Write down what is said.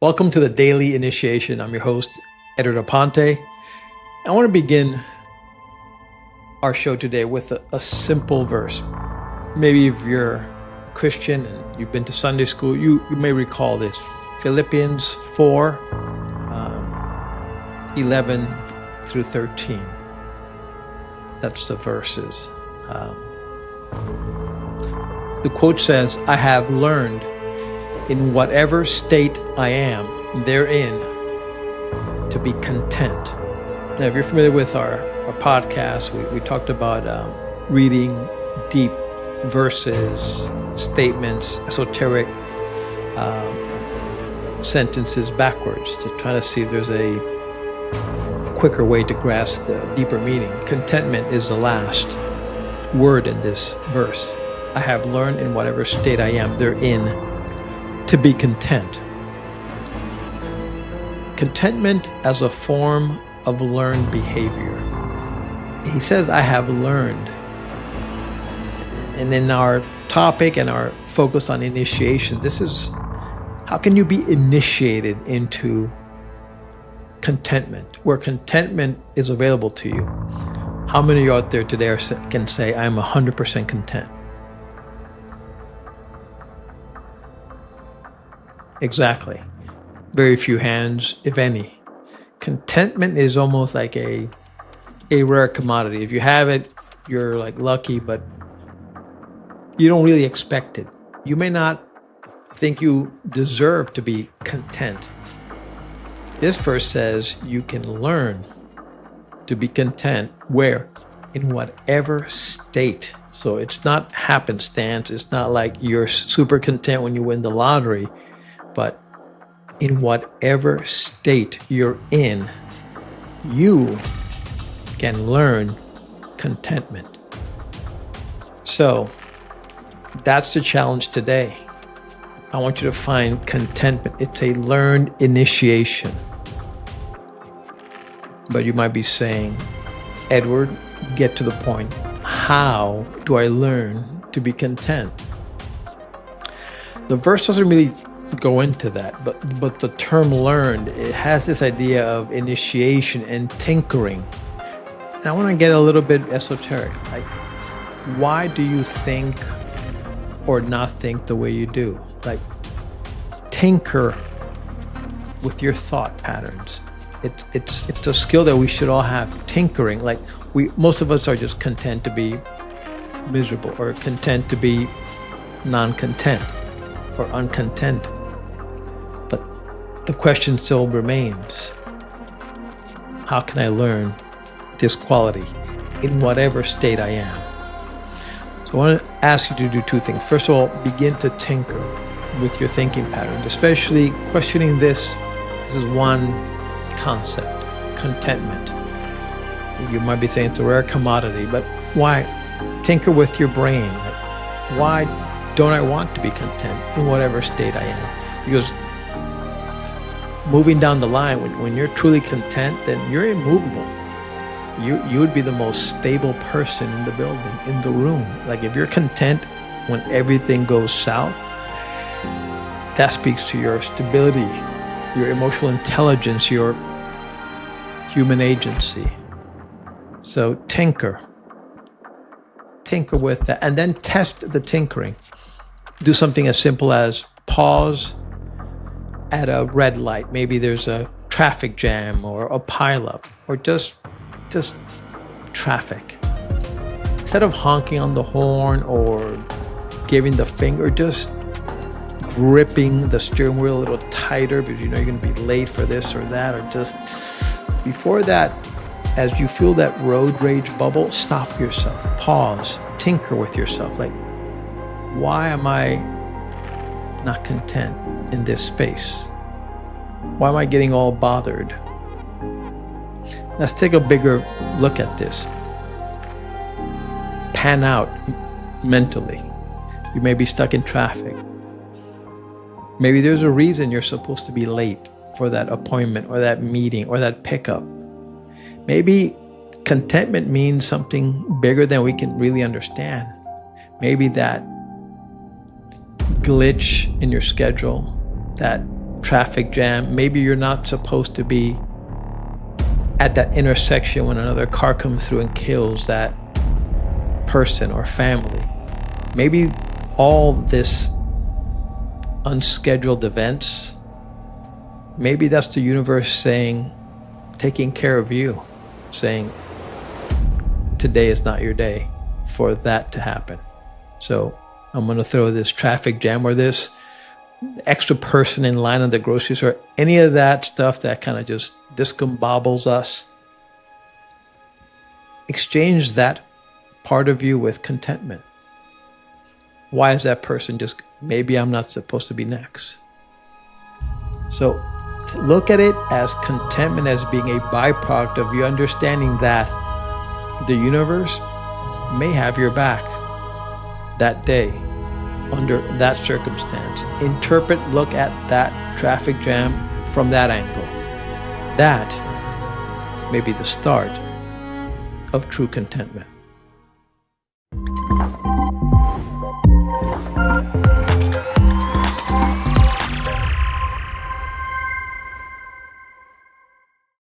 Welcome to the Daily Initiation. I'm your host, Editor Ponte. I want to begin our show today with a simple verse. Maybe if you're Christian and you've been to Sunday school, you may recall this. Philippians 4, 11 through 13. That's the verses. The quote says, "I have learned in whatever state I am therein to be content." Now, if you're familiar with our podcast, we talked about reading deep verses, statements, esoteric sentences backwards to try to see if there's a quicker way to grasp the deeper meaning. Contentment is the last word in this verse. I have learned in whatever state I am therein to be content. Contentment as a form of learned behavior. He says, I have learned. And in our topic and our focus on initiation, this is how can you be initiated into contentment, where contentment is available to you. How many of you out there today can say, I'm 100% content? Exactly. Very few hands, if any. Contentment is almost like a rare commodity. If you have it, you're like lucky, but you don't really expect it. You may not think you deserve to be content. This verse says you can learn to be content where? In whatever state. So it's not happenstance. It's not like you're super content when you win the lottery. But in whatever state you're in, you can learn contentment. So that's the challenge today. I want you to find contentment. It's a learned initiation. But you might be saying, Edward, get to the point. How do I learn to be content? The verse doesn't really go into that, but the term learned, it has this idea of initiation and tinkering. And I want to get a little bit esoteric. Like, why do you think or not think the way you do? Like, tinker with your thought patterns. It's a skill that we should all have. Tinkering. Like, most of us are just content to be miserable, or content to be non-content or uncontent. But the question still remains, how can I learn this quality in whatever state I am? So I want to ask you to do two things. First of all, begin to tinker with your thinking pattern, especially questioning this. This is one concept, contentment. You might be saying it's a rare commodity, but why? Tinker with your brain. Why don't I want to be content in whatever state I am? Because moving down the line, when you're truly content, then you're immovable. You would be the most stable person in the building, in the room. Like, if you're content when everything goes south, that speaks to your stability, your emotional intelligence, your human agency. So tinker with that, and then test the tinkering. Do something as simple as pause at a red light. Maybe there's a traffic jam or a pileup, or just traffic. Instead of honking on the horn or giving the finger, just gripping the steering wheel a little tighter because you know you're going to be late for this or that, or just before that, as you feel that road rage bubble, stop yourself, pause, tinker with yourself. Like, why am I not content in this space? Why am I getting all bothered? Let's take a bigger look at this. Pan out mentally. You may be stuck in traffic. Maybe there's a reason you're supposed to be late for that appointment or that meeting or that pickup. Maybe contentment means something bigger than we can really understand. Maybe that glitch in your schedule, that traffic jam. Maybe you're not supposed to be at that intersection when another car comes through and kills that person or family. Maybe all this unscheduled events, maybe that's the universe saying, taking care of you, saying, today is not your day for that to happen. So I'm going to throw this traffic jam or this extra person in line at the grocery store, any of that stuff that kind of just discombobbles us. Exchange that part of you with contentment. Why is that person just, maybe I'm not supposed to be next? So look at it as contentment as being a byproduct of you understanding that the universe may have your back that day under that circumstance. Interpret, look at that traffic jam from that angle. That may be the start of true contentment.